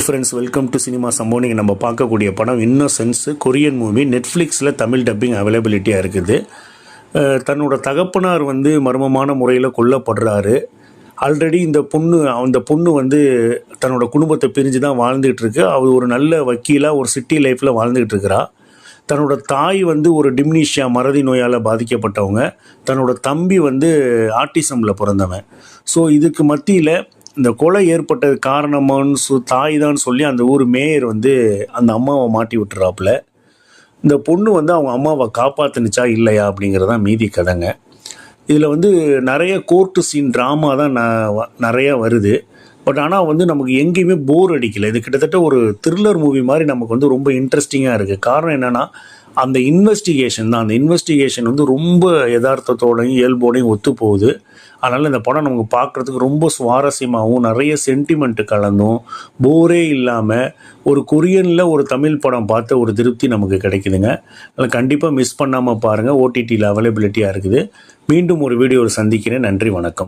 Friends, welcome to cinema சம்பவம். நீங்கள் நம்ம பார்க்கக்கூடிய படம் இன்னோசென்ஸ், கொரியன் மூவி. நெட்ஃப்ளிக்ஸில் தமிழ் டப்பிங் அவைலபிலிட்டியாக இருக்குது. தன்னோட தகப்பனார் மர்மமான முறையில் கொல்லப்படுறாரு. ஆல்ரெடி இந்த பொண்ணு தன்னோட குடும்பத்தை பிரிஞ்சு தான் வாழ்ந்துகிட்டு இருக்கு. அவர் ஒரு நல்ல வக்கீலாக ஒரு சிட்டி லைஃப்பில் வாழ்ந்துகிட்டு இருக்கிறா. தன்னோட தாய் ஒரு டிம்னீஷியா மறதி நோயால் பாதிக்கப்பட்டவங்க. தன்னோட தம்பி ஆட்டிசமில் பிறந்தவன். ஸோ இதுக்கு மத்தியில் இந்த கொலை ஏற்பட்டது காரணமானு தாய் தான் சொல்லி அந்த ஊர் மேயர் அந்த அம்மாவை மாட்டி விட்டுறாப்புல. இந்த பொண்ணு அவங்க அம்மாவை காப்பாற்றுனுச்சா இல்லையா அப்படிங்கிறதான் மீதி கதைங்க. இதில் நிறைய கோர்ட்டு சீன் ட்ராமா தான் நிறையா வருது. பட் ஆனால் நமக்கு எங்கேயுமே போர் அடிக்கலை. இது கிட்டத்தட்ட ஒரு த்ரில்லர் மூவி மாதிரி நமக்கு ரொம்ப இன்ட்ரெஸ்டிங்காக இருக்குது. காரணம் என்னென்னா அந்த இன்வெஸ்டிகேஷன் தான். அந்த இன்வெஸ்டிகேஷன் ரொம்ப யதார்த்தத்தோடையும் இயல்போடையும் ஒத்து போகுது. அதனால் இந்த படம் நமக்கு பார்க்குறதுக்கு ரொம்ப சுவாரஸ்யமாகவும் நிறைய சென்டிமெண்ட்டு கலந்தும் போரே இல்லாமல் ஒரு கொரியனில் ஒரு தமிழ் படம் பார்த்த ஒரு திருப்தி நமக்கு கிடைக்குதுங்க. அதில் கண்டிப்பாக மிஸ் பண்ணாமல் பாருங்கள். ஓடிடியில் அவைலபிலிட்டியாக இருக்குது. மீண்டும் ஒரு வீடியோவில் சந்திக்கிறேன். நன்றி, வணக்கம்.